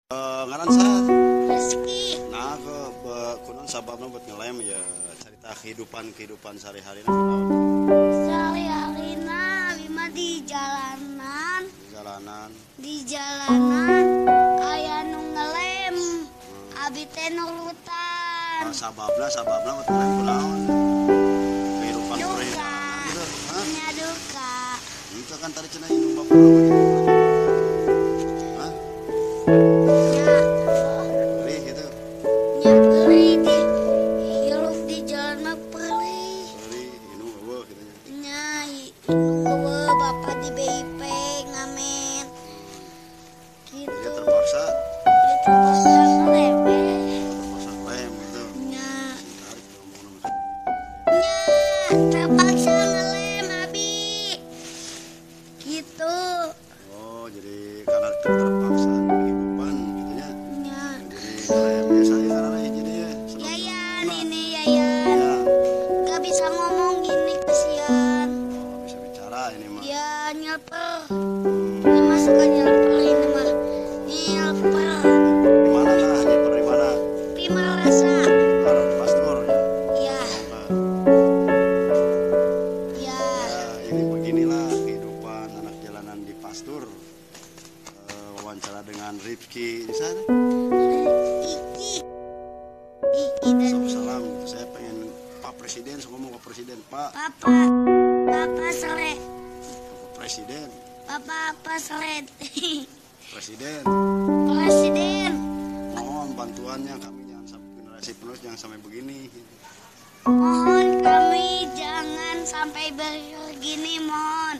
Ngaran saha? Rizky. Nah, kunaon sababna buat ngelem ya cerita kehidupan sehari-hari naon Sehari-harina abi mah di jalanan. di jalanan. Di jalanan aya nu ngelem. Abi teh nurutan. Sababna buat ngelem kunaon? Kehidupan Duka. perjalanan gitu. Hah? Nya duka. Itu kan tadi cenah indung bapak bagaimana? Hah? Nya Beri gitu. nya perih di hirup di jalan mah perih. Beri indung eueuh gitu nya. Nya eueuh bapak di BIP ngamen. Jadi Gitu. terpaksa Dia terpaksa ngelem. terpaksa ngelem gitu. Nya Tarik ngomong. Nya terpaksa ngelem abi gitu. Oh, jadi karena terpaksa kehidupan gitu ya. Nya Jadi ngelem ya saya karena jadi ya. Yayan ini Yayan Ya, gak bisa ngomong gini kasihan. oh, bisa bicara ini mah. Ya nyelper. Ini mah suka nyelper ini mah. Nyelper. Di mana lah? Di mana? Prima rasa. Di Pastur ya. Ya ya. Ya, ini beginilah kehidupan anak jalanan di Pastur. Wawancara dengan Rifki di sana. Iki dan Sok salam gitu. Saya pengen Pak Presiden, saya ngomong ke Presiden, Pak Papa sere. Presiden, Papa seret. Presiden. Presiden. Mohon bantuannya kami jangan sampai generasi penerus jangan sampai begini. Mohon kami jangan sampai begini, mohon.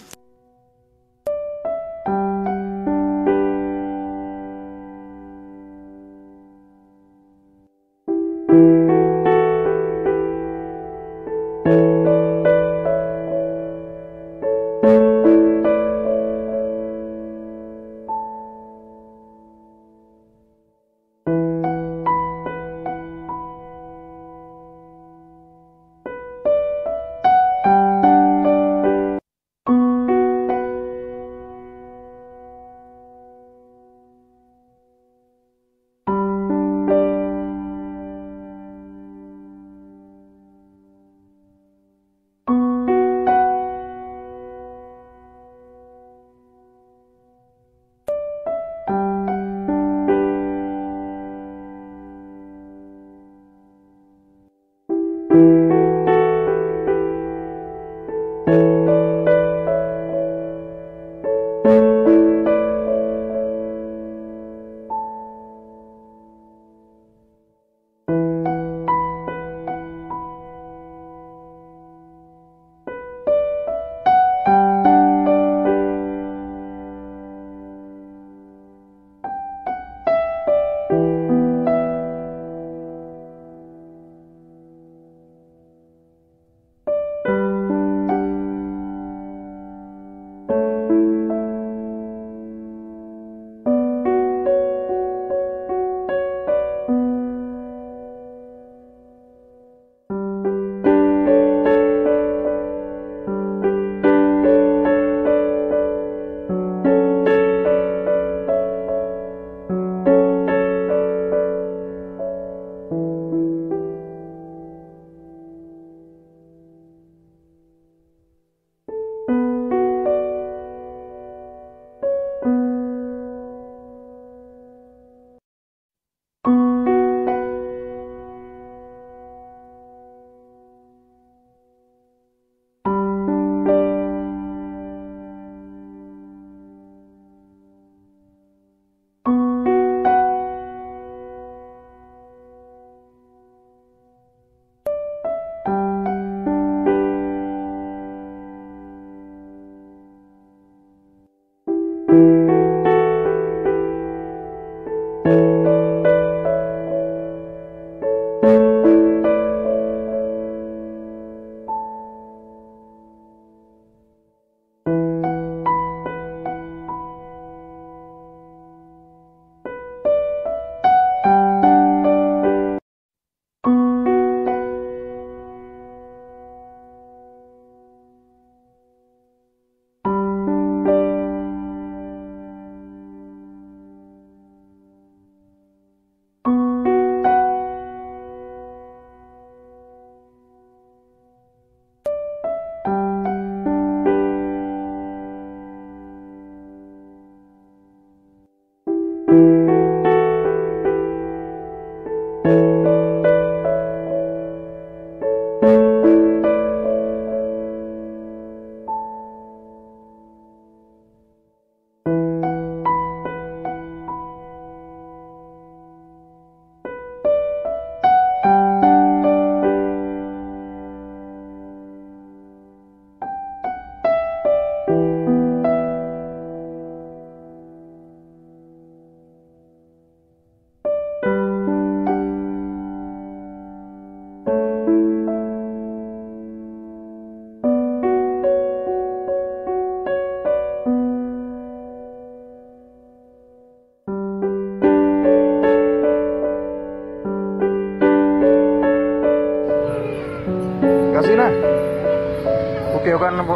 Piokan Bu.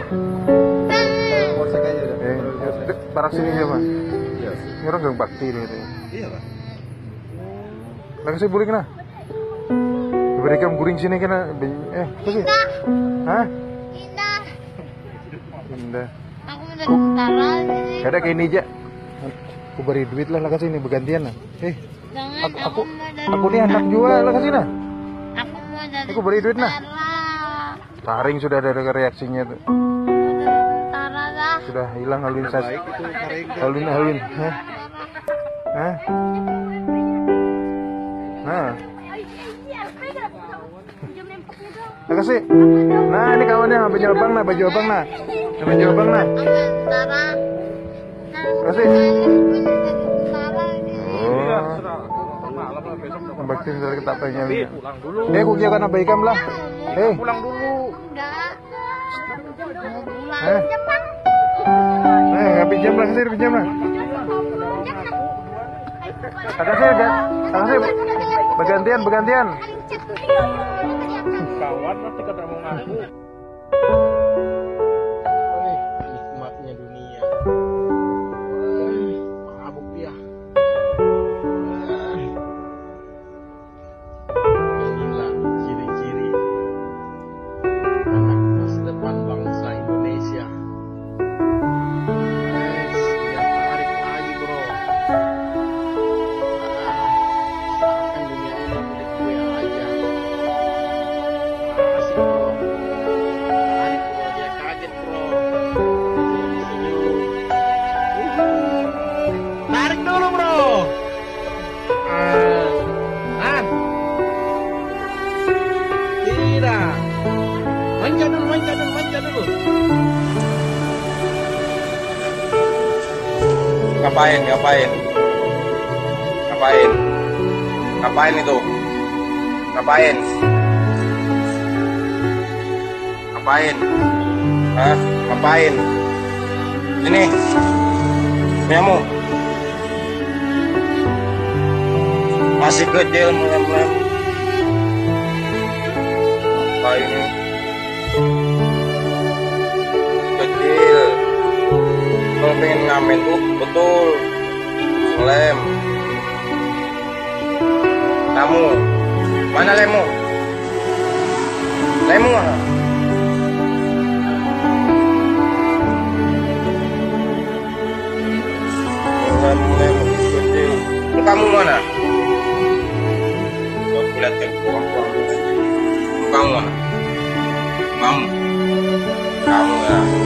Polsek aja udah. Barak sini siapa? Iya. Ini orang gang bakti itu. Iya Pak. Lagi saya boleh kena. Berikan guring sini kena. Apa sih? Hah? Indah. Indah. Aku udah tentara sih. Ada kayak ini aja. Aku beri duit lah kasih ini bergantian lah. Jangan, Aku nih anak juga lah kasih nah. Aku mau jadi Aku beri duit nah. tentara. Taring sudah ada reaksinya tuh. Tentara dah. Sudah hilang Alwin sas. Baik itu Karing. Alwin. Hah? Hah? Nah. Kasih. Nah, ini kawannya baju abang nah. Baju abang nah. Aku tentara. Kasih. Tentara ini. Bakti dari ketapanya. Aku jangan abaikan lah. Pulang dulu. Enggak. Pulang Eh. Jepang. Nggak pinjam lah, kasih pinjam lah. Kasih. Bergantian. Kawan nanti kata mau ngaku. Nikmatnya dunia. Mabuk dia. Inilah ciri-ciri anak masa depan bangsa Indonesia. Biar tarik lagi bro. Seakan dunia ini milik gue aja. Asik bro. Tarik bro, dia kaget bro. Senyum. Tarik dulu bro. Tidak. Manja dulu. Ngapain itu? Hah? Ngapain? Sini. Punyamu. Masih kecil melem-melem. Ngapain ini? Kecil. Kalau pengen ngamen tuh betul lem. Kamu mana lemmu? Mana? Lem kecil. Kamu mana? Aku lihat kan kurang. Kamu mana? Kamu ya.